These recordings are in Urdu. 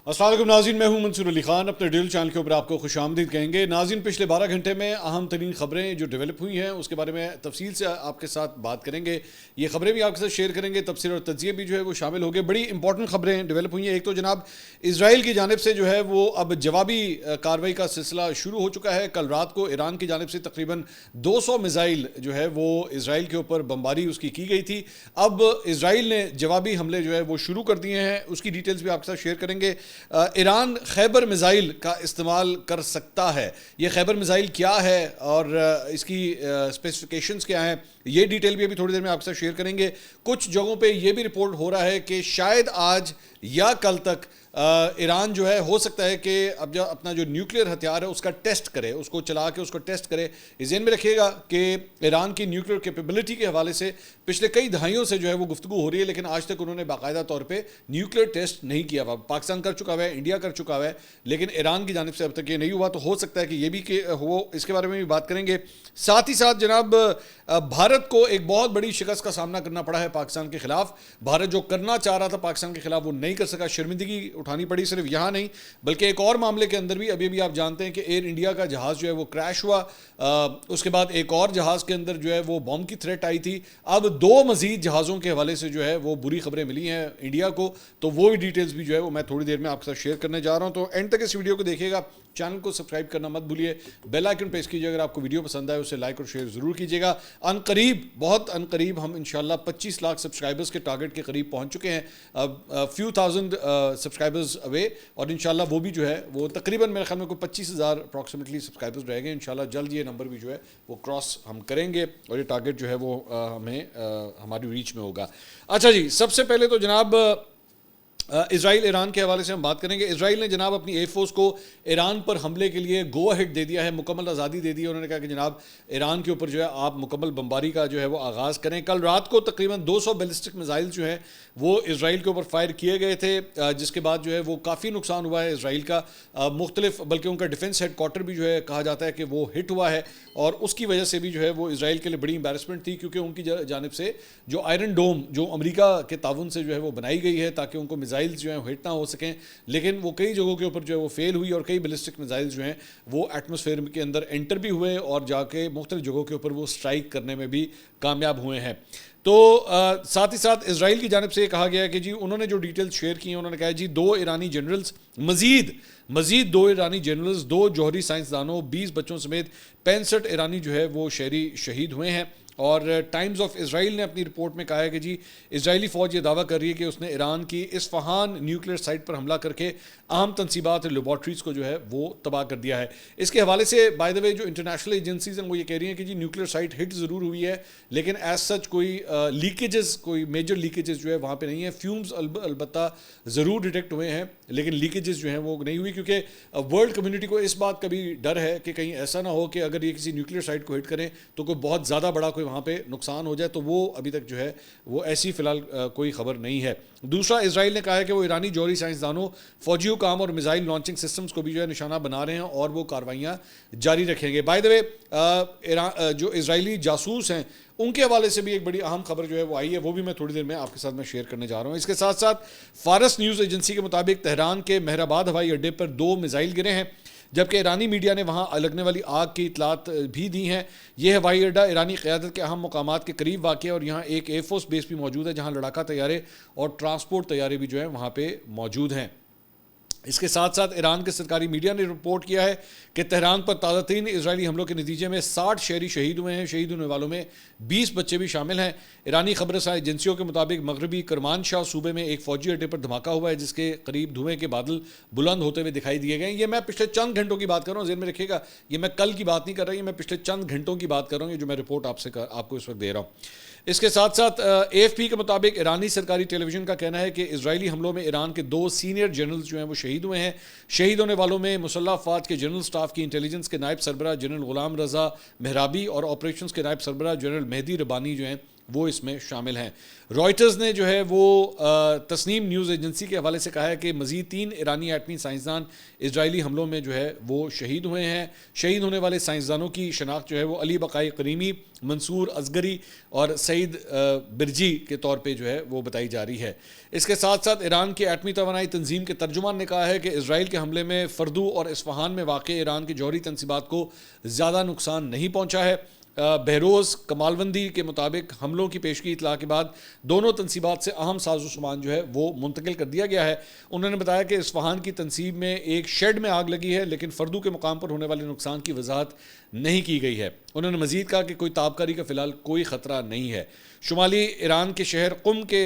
السلام علیکم ناظرین، میں ہوں منصور علی خان. اپنے ڈیل چینل کے اوپر آپ کو خوش آمدید کہیں گے. ناظرین، پچھلے 12 گھنٹے میں اہم ترین خبریں جو ڈیولپ ہوئی ہیں اس کے بارے میں تفصیل سے آپ کے ساتھ بات کریں گے. یہ خبریں بھی آپ کے ساتھ شیئر کریں گے, تفسیر اور تجزیے بھی جو ہے وہ شامل ہو گئے. بڑی امپورٹنٹ خبریں ڈیولپ ہوئی ہیں. ایک تو جناب اسرائیل کی جانب سے جو ہے وہ اب جوابی کارروائی کا سلسلہ شروع ہو چکا ہے. کل رات کو ایران کی جانب سے تقریباً 200 میزائل جو ہے وہ اسرائیل کے اوپر بمباری اس کی گئی تھی. اب اسرائیل نے جوابی حملے جو ہے وہ شروع کر دیے ہیں. اس کی ڈیٹیلز بھی آپ کے ساتھ شیئر کریں گے. ایران خیبر میزائل کا استعمال کر سکتا ہے. یہ خیبر میزائل کیا ہے اور اس کی اسپیسیفکیشنز کیا ہیں, یہ ڈیٹیل بھی ابھی تھوڑی دیر میں آپ کے ساتھ شیئر کریں گے. کچھ جگہوں پہ یہ بھی رپورٹ ہو رہا ہے کہ شاید آج یا کل تک ایران جو ہے ہو سکتا ہے کہ اب جو اپنا جو نیوکلیئر ہتھیار ہے اس کا ٹیسٹ کرے, اس کو چلا کے اس کو ٹیسٹ کرے. ذہن میں رکھیے گا کہ ایران کی نیوکلیئر کیپیبلٹی کے حوالے سے پچھلے کئی دہائیوں سے جو ہے وہ گفتگو ہو رہی ہے, لیکن آج تک انہوں نے باقاعدہ طور پہ نیوکلیئر ٹیسٹ نہیں کیا ہوا. پاکستان کر چکا ہوا ہے, انڈیا کر چکا ہوا ہے, لیکن ایران کی جانب سے اب تک یہ نہیں ہوا. تو ہو سکتا ہے کہ یہ بھی کہ ہو, اس کے بارے میں بھی بات کریں گے. ساتھ ہی ساتھ جناب بھارت کو ایک بہت بڑی شکست کا سامنا کرنا پڑا ہے پاکستان کے خلاف. بھارت جو کرنا چاہ رہا تھا پاکستان کے خلاف وہ نہیں کر سکا. شرمندگی اٹھانی پڑی, صرف یہاں نہیں بلکہ ایک اور معاملے کے اندر بھی. ابھی آپ جانتے ہیں کہ ایئر انڈیا کا جہاز جو ہے وہ کریش ہوا. اس کے بعد ایک اور جہاز کے اندر جو ہے وہ بم کی تھریٹ آئی تھی. اب 2 مزید جہازوں کے حوالے سے جو ہے وہ بری خبریں ملی ہیں انڈیا کو. تو وہ بھی ڈیٹیلز بھی جو ہے وہ میں تھوڑی دیر میں آپ کے ساتھ شیئر کرنے جا رہا ہوں. تو اینڈ تک اس ویڈیو کو دیکھیے گا. چینل کو سبسکرائب کرنا مت بھولیے, بیل آئیکن پریس کیجیے. اگر آپ کو ویڈیو پسند آئے اسے لائک اور شیئر ضرور کیجیے گا. بہت ان قریب ہم انشاءاللہ 25 لاکھ سبسکرائبرز کے ٹارگٹ کے قریب پہنچ چکے ہیں. فیو تھاؤزنڈ سبسکرائبرز اوے, اور انشاءاللہ وہ بھی جو ہے وہ تقریباً میرے خیال میں کوئی 25,000 اپروکسیمیٹلی سبسکرائبرز رہ گئے. انشاءاللہ جلد یہ نمبر بھی جو ہے وہ کراس ہم کریں گے اور یہ ٹارگٹ جو ہے وہ ہمیں ہماری ریچ میں ہوگا. اچھا جی, سب سے پہلے تو جناب اسرائیل ایران کے حوالے سے ہم بات کریں گے. اسرائیل نے جناب اپنی ایئر فورس کو ایران پر حملے کے لیے گو ہیڈ دے دیا ہے, مکمل آزادی دے دی ہے. انہوں نے کہا کہ جناب ایران کے اوپر جو ہے آپ مکمل بمباری کا جو ہے وہ آغاز کریں. کل رات کو تقریباً 200 بیلسٹک میزائل جو ہیں وہ اسرائیل کے اوپر فائر کیے گئے تھے, جس کے بعد جو ہے وہ کافی نقصان ہوا ہے اسرائیل کا. مختلف بلکہ ان کا ڈیفنس ہیڈ کوارٹر بھی جو ہے کہا جاتا ہے کہ وہ ہٹ ہوا ہے, اور اس کی وجہ سے بھی جو ہے وہ اسرائیل کے لیے بڑی امبیرسمنٹ تھی, کیونکہ ان کی جانب سے جو آئرن ڈوم جو امریکہ کے تعاون سے جو ہے وہ بنائی گئی ہے تاکہ ان کو میزائل جو ہیں ہٹ نہ ہو سکیں, لیکن وہ کئی جگہوں کے اوپر جو ہے وہ فیل ہوئی اور کئی بیلسٹک میزائل جو ہیں وہ ایٹماسفیئر کے اندر انٹر بھی ہوئے اور جا کے مختلف جگہوں کے اوپر وہ اسٹرائک کرنے میں بھی کامیاب ہوئے ہیں. تو ساتھ ہی ساتھ اسرائیل کی جانب سے یہ کہا گیا ہے کہ جی انہوں نے جو ڈیٹیل شیئر کی ہیں, انہوں نے کہا جی 2 ایرانی جنرلز مزید 2 ایرانی جنرلز, 2 جوہری سائنسدانوں, 20 بچوں سمیت 65 ایرانی جو ہے وہ شہری شہید ہوئے ہیں. اور ٹائمز آف اسرائیل نے اپنی رپورٹ میں کہا ہے کہ جی اسرائیلی فوج یہ دعویٰ کر رہی ہے کہ اس نے ایران کی اصفہان نیوکلیئر سائٹ پر حملہ کر کے اہم تنصیبات اور لیبارٹریز کو جو ہے وہ تباہ کر دیا ہے. اس کے حوالے سے بائی دا وے جو انٹرنیشنل ایجنسیز ہیں وہ یہ کہہ رہی ہیں کہ جی نیوکلیئر سائٹ ہٹ ضرور ہوئی ہے, لیکن ایز سچ کوئی لیکیجز, کوئی میجر لیکیجز جو ہے وہاں پہ نہیں ہے. فیومز البتہ ضرور ڈیٹیکٹ ہوئے ہیں, لیکن لیکیجز جو ہیں وہ نہیں ہوئی, کیونکہ ورلڈ کمیونٹی کو اس بات کا بھی ڈر ہے کہ کہیں ایسا نہ ہو کہ اگر یہ کسی نیوکلیئر سائٹ کو ہٹ کریں تو کوئی بہت زیادہ بڑا کوئی وہاں پہ نقصان ہو جائے. تو وہ ابھی تک جو ہے وہ ایسی فی الحال کوئی خبر نہیں ہے. دوسرا, اسرائیل نے کہا ہے کہ وہ ایرانی جوہری سائنسدانوں, فوجی حکام اور میزائل لانچنگ سسٹمز کو بھی جو ہے نشانہ بنا رہے ہیں اور وہ کاروائیاں جاری رکھیں گے. بائی دا وے جو اسرائیلی جاسوس ہیں ان کے حوالے سے بھی ایک بڑی اہم خبر جو ہے وہ آئی ہے, وہ بھی میں تھوڑی دیر میں آپ کے ساتھ میں شیئر کرنے جا رہا ہوں. اس کے ساتھ ساتھ فارس نیوز ایجنسی کے مطابق تہران کے مہرآباد ہوائی اڈے پر 2 میزائل گرے ہیں, جبکہ ایرانی میڈیا نے وہاں لگنے والی آگ کی اطلاعات بھی دی ہیں. یہ ہوائی اڈہ ایرانی قیادت کے اہم مقامات کے قریب واقع ہے اور یہاں ایک ایئر فورس بیس بھی موجود ہے جہاں لڑاکا طیارے اور ٹرانسپورٹ طیارے بھی جو ہیں وہاں پہ موجود ہیں. اس کے ساتھ ساتھ ایران کے سرکاری میڈیا نے رپورٹ کیا ہے کہ تہران پر تازہ ترین اسرائیلی حملوں کے نتیجے میں 60 شہری شہید ہوئے ہیں. شہید ہونے والوں میں 20 بچے بھی شامل ہیں. ایرانی خبر رساں ایجنسیوں کے مطابق مغربی کرمانشاہ صوبے میں ایک فوجی اڈے پر دھماکہ ہوا ہے, جس کے قریب دھوئیں کے بادل بلند ہوتے ہوئے دکھائی دیے گئے ہیں. یہ میں پچھلے چند گھنٹوں کی بات کر رہا ہوں, ذہن میں رکھیے گا, یہ میں کل کی بات نہیں کر رہا, یہ میں پچھلے چند گھنٹوں کی بات کر رہا ہوں, یہ جو میں رپورٹ آپ کو اس وقت دے رہا ہوں. اس کے ساتھ ساتھ اے ایف پی کے مطابق ایرانی سرکاری ٹیلی ویژن کا کہنا ہے کہ اسرائیلی حملوں میں ایران کے 2 سینئر جنرلز جو ہیں وہ شہید ہوئے ہیں. شہید ہونے والوں میں مسلح افواج کے جنرل سٹاف کی انٹیلیجنس کے نائب سربراہ جنرل غلام رضا مہرابی اور آپریشنز کے نائب سربراہ جنرل مہدی ربانی جو ہیں وہ اس میں شامل ہیں۔ رائٹرز نے جو ہے وہ تسنیم نیوز ایجنسی کے حوالے سے کہا ہے کہ مزید 3 ایرانی ایٹمی سائنسدان اسرائیلی حملوں میں جو ہے وہ شہید ہوئے ہیں۔ شہید ہونے والے سائنسدانوں کی شناخت جو ہے وہ علی بقائی کریمی، منصور اصغری اور سعید برجی کے طور پہ جو ہے وہ بتائی جا رہی ہے۔ اس کے ساتھ ساتھ ایران کی ایٹمی توانائی تنظیم کے ترجمان نے کہا ہے کہ اسرائیل کے حملے میں فردو اور اصفہان میں واقع ایران کے جوہری تنصیبات کو زیادہ نقصان نہیں پہنچا ہے۔ بہروز کمالوندی کے مطابق حملوں کی پیشگی اطلاع کے بعد دونوں تنصیبات سے اہم ساز و سامان جو ہے وہ منتقل کر دیا گیا ہے۔ انہوں نے بتایا کہ اصفہان کی تنصیب میں ایک شیڈ میں آگ لگی ہے، لیکن فردو کے مقام پر ہونے والے نقصان کی وضاحت نہیں کی گئی ہے۔ انہوں نے مزید کہا کہ کوئی تابکاری کا فی الحال کوئی خطرہ نہیں ہے۔ شمالی ایران کے شہر قم کے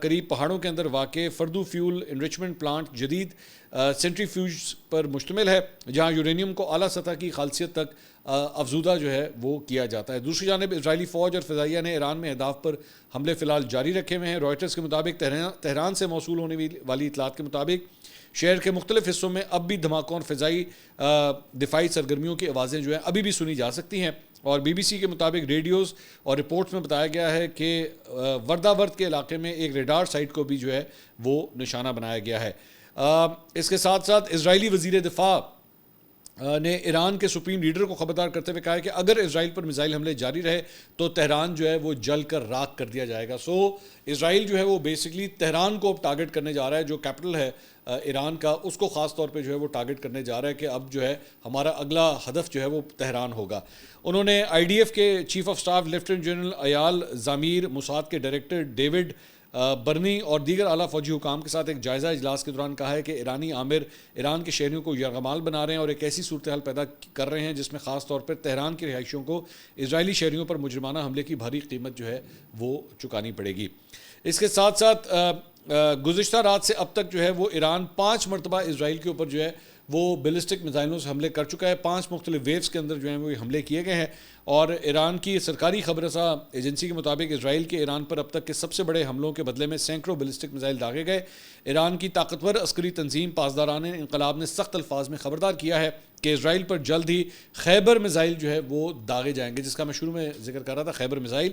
قریب پہاڑوں کے اندر واقع فردو فیول انریچمنٹ پلانٹ جدید سینٹریفیوج پر مشتمل ہے، جہاں یورینیم کو اعلیٰ سطح کی خالصیت تک افزودہ جو ہے وہ کیا جاتا ہے۔ دوسری جانب اسرائیلی فوج اور فضائیہ نے ایران میں اہداف پر حملے فی الحال جاری رکھے ہوئے ہیں۔ رائٹرز کے مطابق تہران سے موصول ہونے والی اطلاعات کے مطابق شہر کے مختلف حصوں میں اب بھی دھماکوں اور فضائی دفاعی سرگرمیوں کی آوازیں جو ہیں ابھی بھی سنی جا سکتی ہیں، اور بی بی سی کے مطابق ریڈیوز اور رپورٹس میں بتایا گیا ہے کہ وردہ ورد کے علاقے میں ایک ریڈار سائٹ کو بھی جو ہے وہ نشانہ بنایا گیا ہے۔ اس کے ساتھ ساتھ اسرائیلی وزیر دفاع نے ایران کے سپریم لیڈر کو خبردار کرتے ہوئے کہا ہے کہ اگر اسرائیل پر میزائل حملے جاری رہے تو تہران جو ہے وہ جل کر راکھ کر دیا جائے گا۔ اسرائیل جو ہے وہ بیسکلی تہران کو اب ٹارگٹ کرنے جا رہا ہے، جو کیپٹل ہے ایران کا، اس کو خاص طور پہ جو ہے وہ ٹارگٹ کرنے جا رہا ہے کہ اب جو ہے ہمارا اگلا ہدف جو ہے وہ تہران ہوگا۔ انہوں نے آئی ڈی ایف کے chief of staff lieutenant general Eyal Zamir, Mossad کے ڈائریکٹر ڈیوڈ برنی اور دیگر اعلیٰ فوجی حکام کے ساتھ ایک جائزہ اجلاس کے دوران کہا ہے کہ ایرانی عامر ایران کے شہریوں کو یرغمال بنا رہے ہیں اور ایک ایسی صورتحال پیدا کر رہے ہیں جس میں خاص طور پر تہران کے رہائشیوں کو اسرائیلی شہریوں پر مجرمانہ حملے کی بھاری قیمت جو ہے وہ چکانی پڑے گی۔ اس کے ساتھ ساتھ گزشتہ رات سے اب تک جو ہے وہ ایران 5 مرتبہ اسرائیل کے اوپر جو ہے وہ بیلسٹک میزائلوں سے حملے کر چکا ہے۔ 5 مختلف ویوز کے اندر جو ہیں وہ حملے کیے گئے ہیں، اور ایران کی سرکاری خبر رساں ایجنسی کے مطابق اسرائیل کے ایران پر اب تک کے سب سے بڑے حملوں کے بدلے میں سینکڑوں بیلسٹک میزائل داغے گئے۔ ایران کی طاقتور عسکری تنظیم پاسداران انقلاب نے سخت الفاظ میں خبردار کیا ہے کہ اسرائیل پر جلد ہی خیبر میزائل جو ہے وہ داغے جائیں گے، جس کا میں شروع میں ذکر کر رہا تھا، خیبر میزائل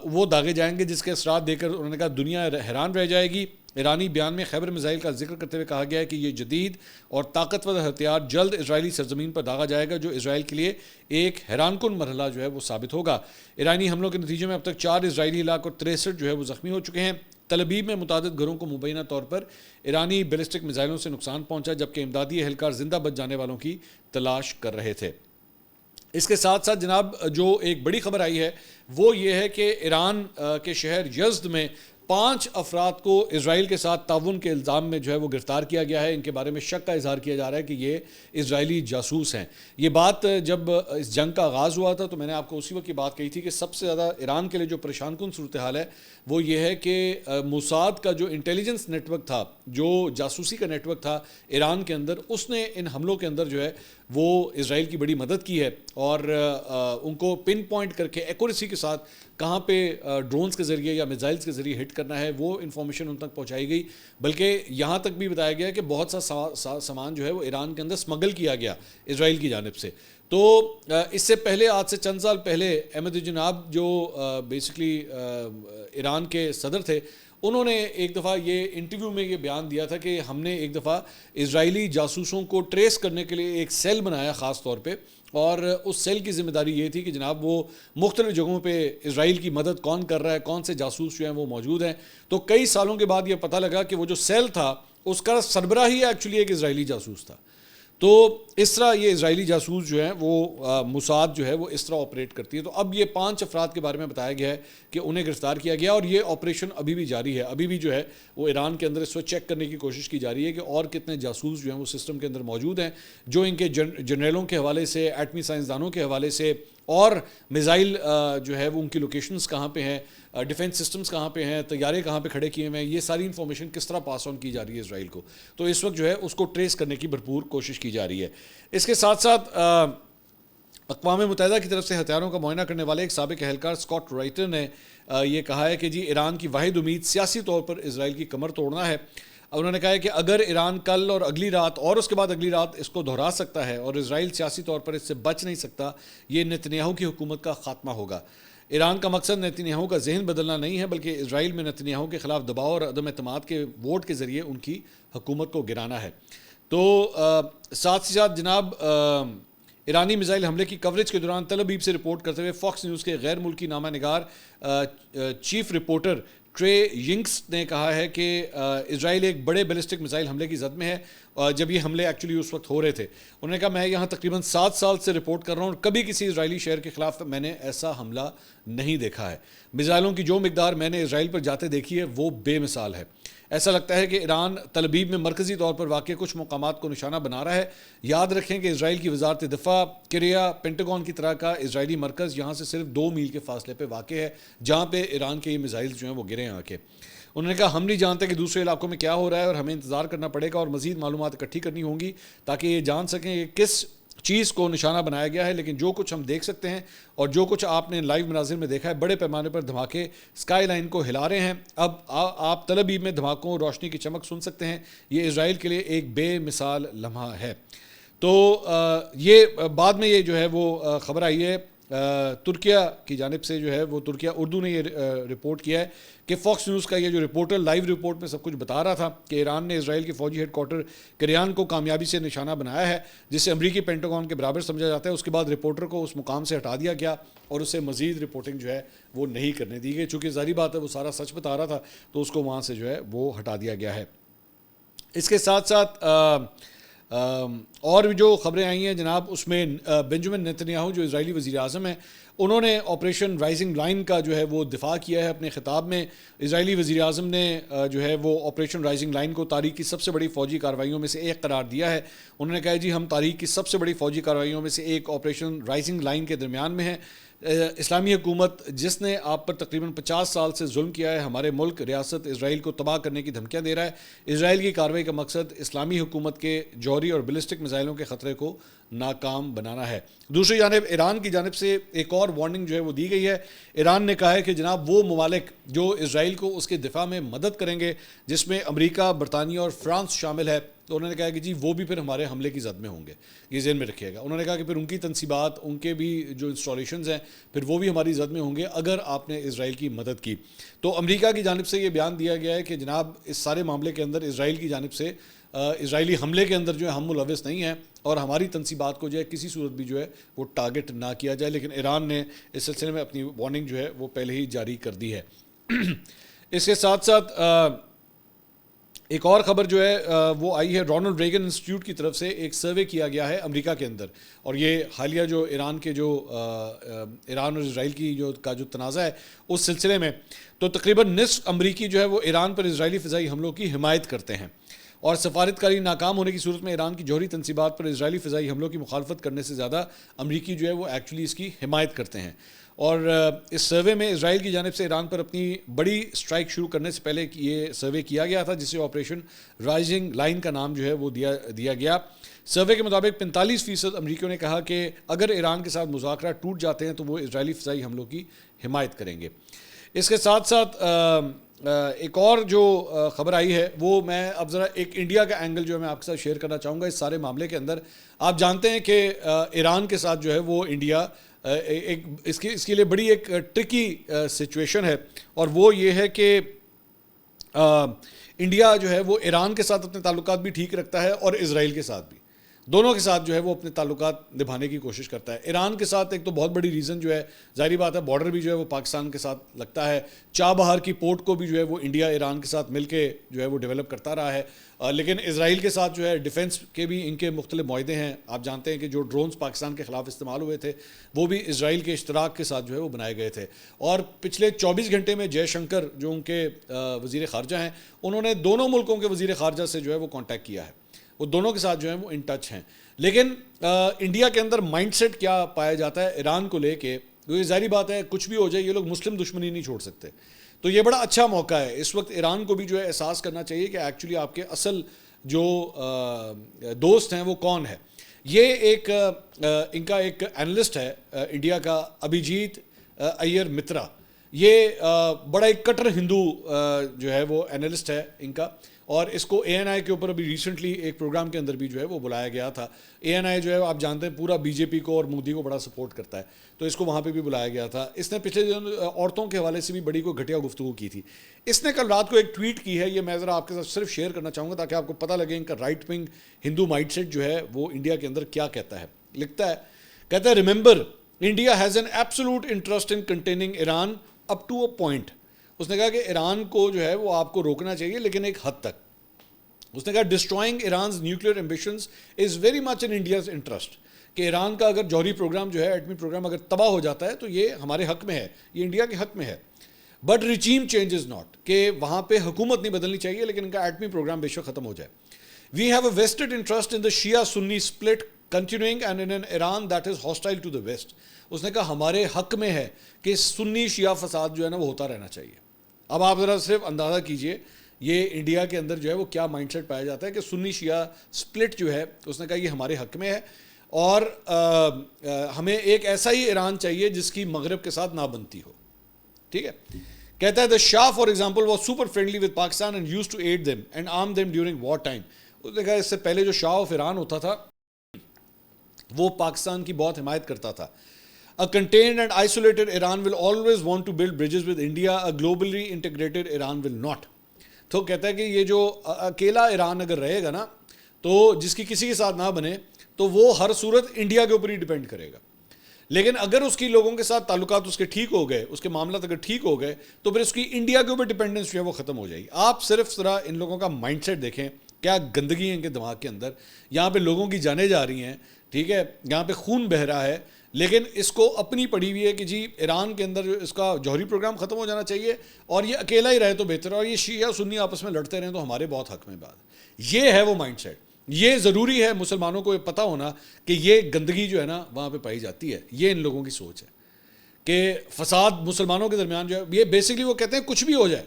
وہ داغے جائیں گے، جس کے اثرات دے کر انہوں نے کہا دنیا حیران رہ جائے گی۔ ایرانی بیان میں خیبر میزائل کا ذکر کرتے ہوئے کہا گیا ہے کہ یہ جدید اور طاقتور ہتھیار جلد اسرائیلی سرزمین پر داغا جائے گا، جو اسرائیل کے لیے ایک حیران کن مرحلہ جو ہے وہ ثابت ہوگا۔ ایرانی حملوں کے نتیجے میں اب تک 4 اسرائیلی ہلاک اور 63 جو ہے وہ زخمی ہو چکے ہیں۔ تل ابیب میں متعدد گھروں کو مبینہ طور پر ایرانی بیلسٹک میزائلوں سے نقصان پہنچا، جبکہ امدادی اہلکار زندہ بچ جانے والوں کی تلاش کر رہے تھے۔ اس کے ساتھ ساتھ جناب جو ایک بڑی خبر آئی ہے وہ یہ ہے کہ ایران کے شہر یزد میں 5 افراد کو اسرائیل کے ساتھ تعاون کے الزام میں جو ہے وہ گرفتار کیا گیا ہے۔ ان کے بارے میں شک کا اظہار کیا جا رہا ہے کہ یہ اسرائیلی جاسوس ہیں۔ یہ بات جب اس جنگ کا آغاز ہوا تھا تو میں نے آپ کو اسی وقت کی بات کہی تھی کہ سب سے زیادہ ایران کے لیے جو پریشان کن صورتحال ہے وہ یہ ہے کہ موساد کا جو انٹیلیجنس نیٹ ورک تھا، جو جاسوسی کا نیٹ ورک تھا ایران کے اندر، اس نے ان حملوں کے اندر جو ہے وہ اسرائیل کی بڑی مدد کی ہے، اور ان کو پن پوائنٹ کر کے ایکوریسی کے ساتھ کہاں پہ ڈرونز کے ذریعے یا میزائلز کے ذریعے ہٹ کرنا ہے وہ انفارمیشن ان تک پہنچائی گئی، بلکہ یہاں تک بھی بتایا گیا کہ بہت سا سامان جو ہے وہ ایران کے اندر سمگل کیا گیا اسرائیل کی جانب سے۔ تو اس سے پہلے آج سے چند سال پہلے احمد جناب جو بیسکلی ایران کے صدر تھے، انہوں نے ایک دفعہ یہ انٹرویو میں یہ بیان دیا تھا کہ ہم نے ایک دفعہ اسرائیلی جاسوسوں کو ٹریس کرنے کے لیے ایک سیل بنایا خاص طور پہ، اور اس سیل کی ذمہ داری یہ تھی کہ جناب وہ مختلف جگہوں پہ اسرائیل کی مدد کون کر رہا ہے، کون سے جاسوس جو ہیں وہ موجود ہیں۔ تو کئی سالوں کے بعد یہ پتہ لگا کہ وہ جو سیل تھا اس کا سربراہ ہی ایکچولی ایک اسرائیلی جاسوس تھا۔ تو اس طرح یہ اسرائیلی جاسوس جو ہیں وہ موساد جو ہے وہ اس طرح آپریٹ کرتی ہے۔ تو اب یہ 5 افراد کے بارے میں بتایا گیا ہے کہ انہیں گرفتار کیا گیا، اور یہ آپریشن ابھی بھی جاری ہے، ابھی بھی جو ہے وہ ایران کے اندر اس وقت چیک کرنے کی کوشش کی جا رہی ہے کہ اور کتنے جاسوس جو ہیں وہ سسٹم کے اندر موجود ہیں، جو ان کے جنرلوں کے حوالے سے، ایٹمی سائنسدانوں کے حوالے سے، اور میزائل جو ہے وہ ان کی لوکیشنز کہاں پہ ہیں، ڈیفنس سسٹمز کہاں پہ ہیں، طیارے کہاں پہ کھڑے کیے ہوئے ہیں، یہ ساری انفارمیشن کس طرح پاس آن کی جا رہی ہے اسرائیل کو۔ تو اس وقت جو ہے اس کو ٹریس کرنے کی بھرپور کوشش کی جا رہی ہے۔ اس کے ساتھ ساتھ اقوام متحدہ کی طرف سے ہتھیاروں کا معائنہ کرنے والے ایک سابق اہلکار اسکاٹ رائٹر نے یہ کہا ہے کہ جی ایران کی واحد امید سیاسی طور پر اسرائیل کی کمر توڑنا ہے۔ انہوں نے کہا ہے کہ اگر ایران کل اور اگلی رات اور اس کے بعد اگلی رات اس کو دہرا سکتا ہے اور اسرائیل سیاسی طور پر اس سے بچ نہیں سکتا، یہ نتنیاہو کی حکومت کا خاتمہ ہوگا۔ ایران کا مقصد نتنیاہو کا ذہن بدلنا نہیں ہے بلکہ اسرائیل میں نتنیاہو کے خلاف دباؤ اور عدم اعتماد کے ووٹ کے ذریعے ان کی حکومت کو گرانا ہے. تو ساتھ ہی ساتھ جناب ایرانی میزائل حملے کی کوریج کے دوران تل ابیب سے رپورٹ کرتے ہوئے فاکس نیوز کے غیر ملکی نامہ نگار چیف رپورٹر ٹرے ینگس نے کہا ہے کہ اسرائیل ایک بڑے بیلسٹک میزائل حملے کی زد میں ہے جب یہ حملے ایکچولی اس وقت ہو رہے تھے. انہوں نے کہا میں یہاں تقریباً 7 سال سے رپورٹ کر رہا ہوں اور کبھی کسی اسرائیلی شہر کے خلاف میں نے ایسا حملہ نہیں دیکھا ہے. میزائلوں کی جو مقدار میں نے اسرائیل پر جاتے دیکھی ہے وہ بے مثال ہے. ایسا لگتا ہے کہ ایران تل ابیب میں مرکزی طور پر واقع کچھ مقامات کو نشانہ بنا رہا ہے. یاد رکھیں کہ اسرائیل کی وزارت دفاع کریا پینٹاگون کی طرح کا اسرائیلی مرکز یہاں سے صرف 2 میل کے فاصلے پہ واقع ہے جہاں پہ ایران کے یہ میزائل جو ہیں وہ گرے ہیں آ کے. انہوں نے کہا ہم نہیں جانتے کہ دوسرے علاقوں میں کیا ہو رہا ہے اور ہمیں انتظار کرنا پڑے گا اور مزید معلومات اکٹھی کرنی ہوں گی تاکہ یہ جان سکیں کہ کس چیز کو نشانہ بنایا گیا ہے. لیکن جو کچھ ہم دیکھ سکتے ہیں اور جو کچھ آپ نے لائیو مناظر میں دیکھا ہے بڑے پیمانے پر دھماکے اسکائی لائن کو ہلا رہے ہیں. اب آپ تل ابیب میں دھماکوں روشنی کی چمک سن سکتے ہیں. یہ اسرائیل کے لیے ایک بے مثال لمحہ ہے. تو یہ بعد میں یہ جو ہے وہ خبر آئی ہے ترکیہ کی جانب سے جو ہے وہ ترکیہ اردو نے یہ رپورٹ کیا ہے کہ فاکس نیوز کا یہ جو رپورٹر لائیو رپورٹ میں سب کچھ بتا رہا تھا کہ ایران نے اسرائیل کے فوجی ہیڈ کوارٹر کریان کو کامیابی سے نشانہ بنایا ہے جسے امریکی پینٹاگون کے برابر سمجھا جاتا ہے. اس کے بعد رپورٹر کو اس مقام سے ہٹا دیا گیا اور اسے مزید رپورٹنگ جو ہے وہ نہیں کرنے دی گئی. چونکہ ظاہری بات ہے وہ سارا سچ بتا رہا تھا تو اس کو وہاں سے جو ہے وہ ہٹا دیا گیا ہے. اس کے ساتھ ساتھ اور بھی جو خبریں آئی ہیں جناب اس میں بنجمن نتنیاہو جو اسرائیلی وزیر اعظم ہیں انہوں نے آپریشن رائزنگ لائن کا جو ہے وہ دفاع کیا ہے اپنے خطاب میں. اسرائیلی وزیر اعظم نے جو ہے وہ آپریشن رائزنگ لائن کو تاریخ کی سب سے بڑی فوجی کارروائیوں میں سے ایک قرار دیا ہے. انہوں نے کہا جی ہم تاریخ کی سب سے بڑی فوجی کارروائیوں میں سے ایک آپریشن رائزنگ لائن کے درمیان میں ہیں. اسلامی حکومت جس نے آپ پر تقریباً 50 سال سے ظلم کیا ہے ہمارے ملک ریاست اسرائیل کو تباہ کرنے کی دھمکیاں دے رہا ہے. اسرائیل کی کارروائی کا مقصد اسلامی حکومت کے جوہری اور بیلسٹک میزائلوں کے خطرے کو ناکام بنانا ہے. دوسری جانب ایران کی جانب سے ایک اور وارننگ جو ہے وہ دی گئی ہے. ایران نے کہا ہے کہ جناب وہ ممالک جو اسرائیل کو اس کے دفاع میں مدد کریں گے جس میں امریکہ برطانیہ اور فرانس شامل ہے تو انہوں نے کہا کہ جی وہ بھی پھر ہمارے حملے کی زد میں ہوں گے. یہ ذہن میں رکھیے گا. انہوں نے کہا کہ پھر ان کی تنصیبات ان کے بھی جو انسٹالیشنز ہیں پھر وہ بھی ہماری زد میں ہوں گے اگر آپ نے اسرائیل کی مدد کی. تو امریکہ کی جانب سے یہ بیان دیا گیا ہے کہ جناب اس سارے معاملے کے اندر اسرائیل کی جانب سے اسرائیلی حملے کے اندر جو ہے ہم ملوث نہیں ہیں اور ہماری تنصیبات کو جو ہے کسی صورت بھی جو ہے وہ ٹارگٹ نہ کیا جائے. لیکن ایران نے اس سلسلے میں اپنی وارننگ جو ہے وہ پہلے ہی جاری کر دی ہے. اس کے ساتھ ساتھ ایک اور خبر جو ہے وہ آئی ہے رونلڈ ریگن انسٹیٹیوٹ کی طرف سے ایک سروے کیا گیا ہے امریکہ کے اندر اور یہ حالیہ جو ایران اور اسرائیل کی جو تنازع ہے اس سلسلے میں تو تقریباً نصف امریکی جو ہے وہ ایران پر اسرائیلی فضائی حملوں کی حمایت کرتے ہیں اور سفارتکاری ناکام ہونے کی صورت میں ایران کی جوہری تنصیبات پر اسرائیلی فضائی حملوں کی مخالفت کرنے سے زیادہ امریکی جو ہے وہ ایکچولی اس کی حمایت کرتے ہیں. اور اس سروے میں اسرائیل کی جانب سے ایران پر اپنی بڑی اسٹرائک شروع کرنے سے پہلے یہ سروے کیا گیا تھا جسے آپریشن رائزنگ لائن کا نام جو ہے وہ دیا گیا. سروے کے مطابق 45% امریکیوں نے کہا کہ اگر ایران کے ساتھ مذاکرات ٹوٹ جاتے ہیں تو وہ اسرائیلی فضائی حملوں کی حمایت کریں گے. اس کے ساتھ ساتھ ایک اور جو خبر آئی ہے وہ میں اب ذرا ایک انڈیا کا اینگل جو ہے میں آپ کے ساتھ شیئر کرنا چاہوں گا اس سارے معاملے کے اندر. آپ جانتے ہیں کہ ایران کے ساتھ جو ہے وہ انڈیا اس کے لیے بڑی ایک ٹرکی سچویشن ہے اور وہ یہ ہے کہ انڈیا جو ہے وہ ایران کے ساتھ اپنے تعلقات بھی ٹھیک رکھتا ہے اور اسرائیل کے ساتھ بھی دونوں کے ساتھ جو ہے وہ اپنے تعلقات نبھانے کی کوشش کرتا ہے. ایران کے ساتھ ایک تو بہت بڑی ریزن جو ہے ظاہری بات ہے بارڈر بھی جو ہے وہ پاکستان کے ساتھ لگتا ہے. چابہار کی پورٹ کو بھی جو ہے وہ انڈیا ایران کے ساتھ مل کے جو ہے وہ ڈیولپ کرتا رہا ہے. لیکن اسرائیل کے ساتھ جو ہے ڈیفنس کے بھی ان کے مختلف معاہدے ہیں. آپ جانتے ہیں کہ جو ڈرونز پاکستان کے خلاف استعمال ہوئے تھے وہ بھی اسرائیل کے اشتراک کے ساتھ جو ہے وہ بنائے گئے تھے. اور پچھلے 24 گھنٹے میں جے شنکر جو ان کے وزیر خارجہ ہیں انہوں نے دونوں ملکوں کے وزیر خارجہ سے جو ہے وہ کانٹیکٹ کیا ہے. وہ دونوں کے ساتھ جو ہیں وہ ان ٹچ ہیں. لیکن انڈیا کے اندر مائنڈ سیٹ کیا پایا جاتا ہے ایران کو لے کے یہ ظاہری بات ہے کچھ بھی ہو جائے یہ لوگ مسلم دشمنی نہیں چھوڑ سکتے. تو یہ بڑا اچھا موقع ہے اس وقت ایران کو بھی جو ہے احساس کرنا چاہیے کہ ایکچولی آپ کے اصل جو دوست ہیں وہ کون ہے. یہ ایک ان کا ایک اینالسٹ ہے انڈیا کا ابھیجیت ایئر مترا. یہ بڑا ایک کٹر ہندو جو ہے وہ اینالسٹ ہے ان کا, اور اس کو اے این آئی کے اوپر ابھی ریسنٹلی ایک پروگرام کے اندر بھی جو ہے وہ بلایا گیا تھا. اے این آئی جو ہے آپ جانتے ہیں پورا بی جے پی کو اور مودی کو بڑا سپورٹ کرتا ہے, تو اس کو وہاں پہ بھی بلایا گیا تھا. اس نے پچھلے دنوں عورتوں کے حوالے سے بھی بڑی کوئی گھٹیا گفتگو کی تھی. اس نے کل رات کو ایک ٹویٹ کی ہے, یہ میں ذرا آپ کے ساتھ صرف شیئر کرنا چاہوں گا تاکہ آپ کو پتہ لگے ان کا رائٹ ونگ ہندو مائنڈ سیٹ جو ہے وہ انڈیا کے اندر کیا کہتا ہے. لکھتا ہے, کہتا ہے remember India has an absolute interest in containing Iran up to a point. اس نے کہا کہ ایران کو جو ہے وہ آپ کو روکنا چاہیے لیکن ایک حد تک. اس نے کہا destroying Iran's nuclear ambitions is very much in India's interest, کہ ایران کا اگر جوہری پروگرام جو ہے ایٹمی پروگرام اگر تباہ ہو جاتا ہے تو یہ ہمارے حق میں ہے, یہ انڈیا کے حق میں ہے. But regime change is not, کہ وہاں پہ حکومت نہیں بدلنی چاہیے لیکن ان کا ایٹمی پروگرام بے شک ختم ہو جائے. We have a vested interest in the Shia Sunni split continuing and in an Iran that is hostile to the west. اس نے کہا ہمارے حق میں ہے کہ سنی شیعہ فساد جو ہے نا وہ ہوتا رہنا چاہیے. اب آپ ذرا صرف اندازہ کیجئے یہ انڈیا کے اندر جو ہے وہ کیا مائنڈ سیٹ پایا جاتا ہے کہ سنی شیعہ سپلٹ جو ہے, اس نے کہا یہ ہمارے حق میں ہے اور ہمیں ایک ایسا ہی ایران چاہیے جس کی مغرب کے ساتھ نہ بنتی ہو. ٹھیک ہے. کہتا ہے the Shah for example was super friendly with Pakistan and used to aid them and arm them during war time. اس نے کہا اس سے پہلے جو شاہ آف ایران ہوتا تھا وہ پاکستان کی بہت حمایت کرتا تھا. A contained and isolated Iran will always want to build bridges with India. A globally integrated Iran will not. تو کہتا ہے کہ یہ جو اکیلا ایران اگر رہے گا نا تو جس کی کسی کے ساتھ نہ بنے تو وہ ہر صورت انڈیا کے اوپر ہی ڈیپینڈ کرے گا. لیکن اگر اس کی لوگوں کے ساتھ تعلقات اس کے ٹھیک ہو گئے, اس کے معاملات اگر ٹھیک ہو گئے تو پھر اس کی انڈیا کے اوپر ڈیپینڈنس جو ہے وہ ختم ہو جائے گی. آپ صرف ذرا ان لوگوں کا مائنڈ سیٹ دیکھیں, کیا گندگی ہے ان کے دماغ کے اندر. یہاں پہ لوگوں کی جانیں جا رہی ہیں, ٹھیک ہے, یہاں پہ خون بہہ رہا ہے, لیکن اس کو اپنی پڑی ہوئی ہے کہ جی ایران کے اندر جو اس کا جوہری پروگرام ختم ہو جانا چاہیے اور یہ اکیلا ہی رہے تو بہتر ہے, اور یہ شیعہ سنی آپس میں لڑتے رہیں تو ہمارے بہت حق میں بات. یہ ہے وہ مائنڈ سیٹ. یہ ضروری ہے مسلمانوں کو یہ پتہ ہونا کہ یہ گندگی جو ہے نا وہاں پہ پائی جاتی ہے. یہ ان لوگوں کی سوچ ہے کہ فساد مسلمانوں کے درمیان جو ہے, یہ بیسکلی وہ کہتے ہیں کچھ بھی ہو جائے,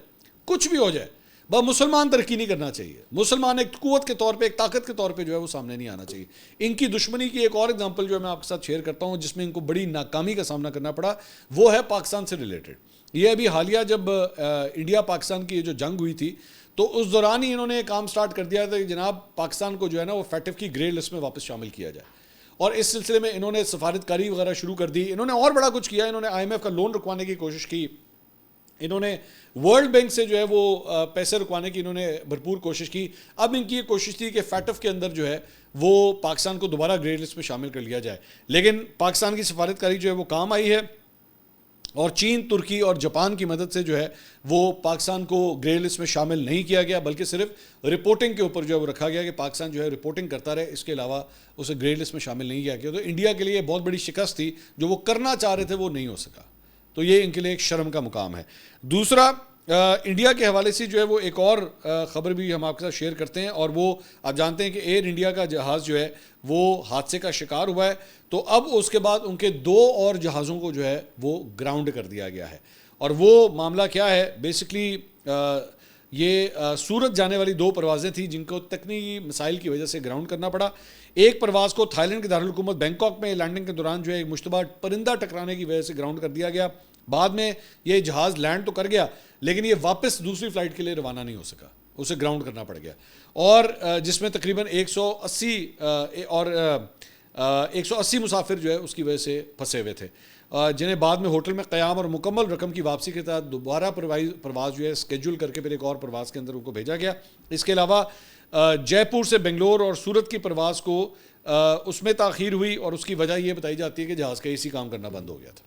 کچھ بھی ہو جائے, بس مسلمان ترقی نہیں کرنا چاہیے. مسلمان ایک قوت کے طور پہ, ایک طاقت کے طور پہ جو ہے وہ سامنے نہیں آنا چاہیے. ان کی دشمنی کی ایک اور ایگزامپل جو ہے میں آپ کے ساتھ شیئر کرتا ہوں جس میں ان کو بڑی ناکامی کا سامنا کرنا پڑا, وہ ہے پاکستان سے ریلیٹڈ. یہ ابھی حالیہ جب انڈیا پاکستان کی جو جنگ ہوئی تھی تو اس دوران ہی انہوں نے ایک کام سٹارٹ کر دیا تھا کہ جناب پاکستان کو جو ہے نا وہ فیٹف کی گرے لسٹ میں واپس شامل کیا جائے, اور اس سلسلے میں انہوں نے سفارتکاری وغیرہ شروع کر دی. انہوں نے اور بڑا کچھ کیا, انہوں نے آئی ایم ایف کا لون رکوانے کی کوشش کی, انہوں نے ورلڈ بینک سے جو ہے وہ پیسے رکوانے کی انہوں نے بھرپور کوشش کی. اب ان کی یہ کوشش تھی کہ فیٹف کے اندر جو ہے وہ پاکستان کو دوبارہ گرے لسٹ میں شامل کر لیا جائے, لیکن پاکستان کی سفارتکاری جو ہے وہ کام آئی ہے, اور چین, ترکی اور جاپان کی مدد سے جو ہے وہ پاکستان کو گرے لسٹ میں شامل نہیں کیا گیا, بلکہ صرف رپورٹنگ کے اوپر جو ہے وہ رکھا گیا کہ پاکستان جو ہے رپورٹنگ کرتا رہے, اس کے علاوہ اسے گرے لسٹ میں شامل نہیں کیا گیا. تو انڈیا کے لیے بہت بڑی شکست تھی, جو وہ کرنا چاہ رہے تھے وہ نہیں ہو سکا. تو یہ ان کے لیے ایک شرم کا مقام ہے. دوسرا انڈیا کے حوالے سے جو ہے وہ ایک اور خبر بھی ہم آپ کے ساتھ شیئر کرتے ہیں, اور وہ آپ جانتے ہیں کہ ایئر انڈیا کا جہاز جو ہے وہ حادثے کا شکار ہوا ہے. تو اب اس کے بعد ان کے 2 اور جہازوں کو جو ہے وہ گراؤنڈ کر دیا گیا ہے. اور وہ معاملہ کیا ہے, بیسکلی یہ سورت جانے والی 2 پروازیں تھیں جن کو تکنیکی مسائل کی وجہ سے گراؤنڈ کرنا پڑا. ایک پرواز کو تھائی لینڈ کے دارالحکومت بینکاک میں لینڈنگ کے دوران جو ہے ایک مشتبہ پرندہ ٹکرانے کی وجہ سے گراؤنڈ کر دیا گیا. بعد میں یہ جہاز لینڈ تو کر گیا لیکن یہ واپس دوسری فلائٹ کے لیے روانہ نہیں ہو سکا, اسے گراؤنڈ کرنا پڑ گیا, اور جس میں تقریباً 180 مسافر جو ہے اس کی وجہ سے پھنسے ہوئے تھے, جنہیں بعد میں ہوٹل میں قیام اور مکمل رقم کی واپسی کے تحت دوبارہ پرواز جو ہے اسکیجول کر کے پھر ایک اور پرواز کے اندر ان کو بھیجا گیا. اس کے علاوہ جے پور سے بنگلور اور سورت کی پرواز کو اس میں تاخیر ہوئی, اور اس کی وجہ یہ بتائی جاتی ہے کہ جہاز کا AC کام کرنا بند ہو گیا تھا,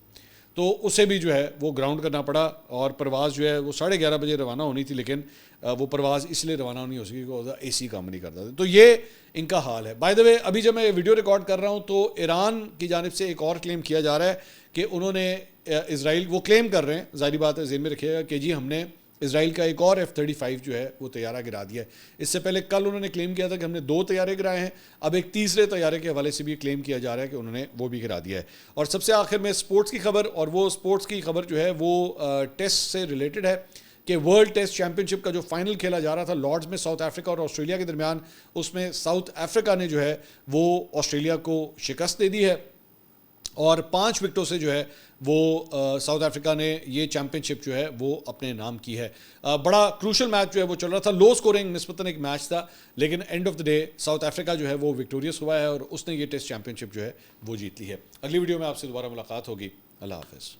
تو اسے بھی جو ہے وہ گراؤنڈ کرنا پڑا. اور پرواز جو ہے وہ 11:30 بجے روانہ ہونی تھی, لیکن وہ پرواز اس لیے روانہ نہیں ہو سکی کہ AC کام نہیں کرتا تھا. تو یہ ان کا حال ہے. بائی دا وے ابھی جب میں ویڈیو ریکارڈ کر رہا ہوں تو ایران کی جانب سے ایک اور کلیم کیا جا رہا ہے کہ انہوں نے اسرائیل, وہ کلیم کر رہے ہیں, ظاہری بات ہے ذہن میں رکھیے گا کہ جی ہم نے اسرائیل کا ایک اور F-35 جو ہے وہ طیارہ گرا دیا ہے. اس سے پہلے کل انہوں نے کلیم کیا تھا کہ ہم نے 2 طیارے گرائے ہیں, اب ایک تیسرے طیارے کے حوالے سے بھی کلیم کیا جا رہا ہے کہ انہوں نے وہ بھی گرا دیا ہے. اور سب سے آخر میں سپورٹس کی خبر, اور وہ سپورٹس کی خبر جو ہے وہ ٹیسٹ سے ریلیٹڈ ہے کہ ورلڈ ٹیسٹ چیمپئن شپ کا جو فائنل کھیلا جا رہا تھا لارڈز میں ساؤتھ افریقہ اور آسٹریلیا کے درمیان, اس میں ساؤتھ افریقہ نے جو ہے وہ آسٹریلیا کو شکست دے دی ہے, اور 5 وکٹوں سے جو ہے وہ ساؤتھ افریقہ نے یہ چیمپئن شپ جو ہے وہ اپنے نام کی ہے. بڑا کروشل میچ جو ہے وہ چل رہا تھا, لو سکورنگ نسبتاً ایک میچ تھا, لیکن and of the day South Africa جو ہے وہ وکٹوریس ہوا ہے اور اس نے یہ ٹیسٹ چیمپئن شپ جو ہے وہ جیت لی ہے. اگلی ویڈیو میں آپ سے دوبارہ ملاقات ہوگی. اللہ حافظ.